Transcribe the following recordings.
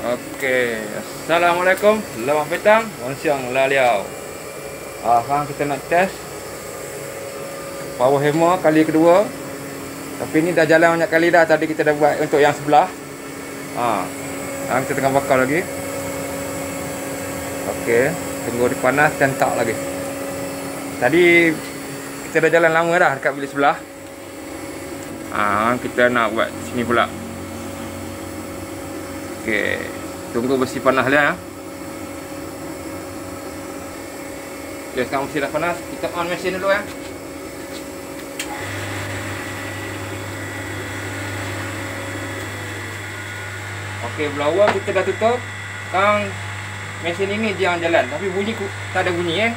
Okey, Assalamualaikum. Selamat petang, Wan Siang Laliau. Sekarang kita nak test power hammer kali kedua. Tapi ni dah jalan banyak kali dah. Tadi kita dah buat untuk yang sebelah. Sekarang kita tengah bakar lagi. Okey, tunggu dia panas dan tak lagi. Tadi kita dah jalan lama dah dekat bilik sebelah. Kita nak buat sini pula. Okey, tunggu besi panas dia. Okey, sekarang besi dah panas, kita on mesin dulu ya. Okey, blower kita dah tutup. Sekarang mesin ini dia jalan, tapi bunyi tak ada bunyi .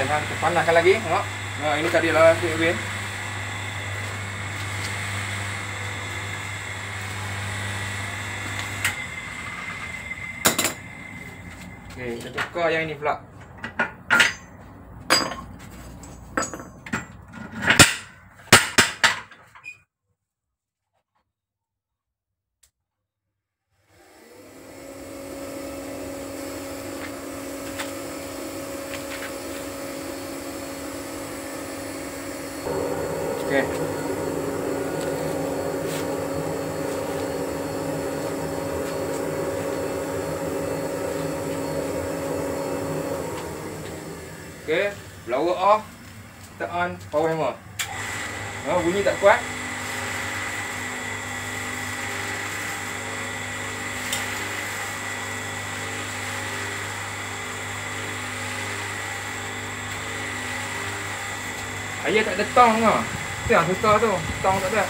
Kita panaskan lagi. Tengok. Ini tadi lah habis. Okey, kita tukar yang ini pula. Okey. Okey, blower off. Kita on power hammer. Bunyi tak kuat. Ayah tak ada tong ke? Itu yang susah tu. Tong tak ada.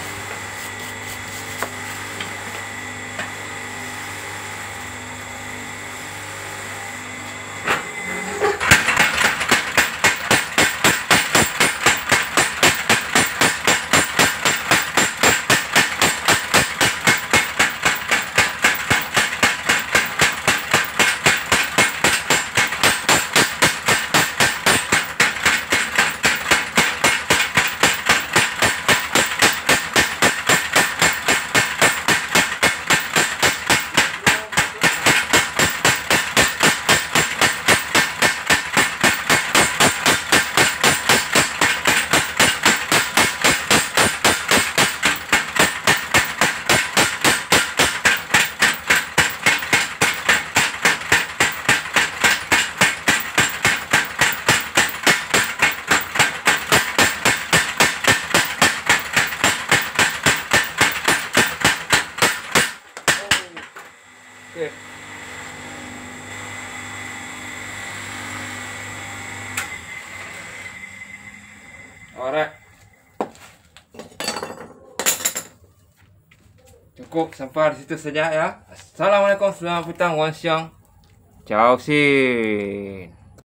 Okay. Alright. Cukup sampai di situ saja ya. Assalamualaikum, selamat petang, Wan Siang. Ciao, sin.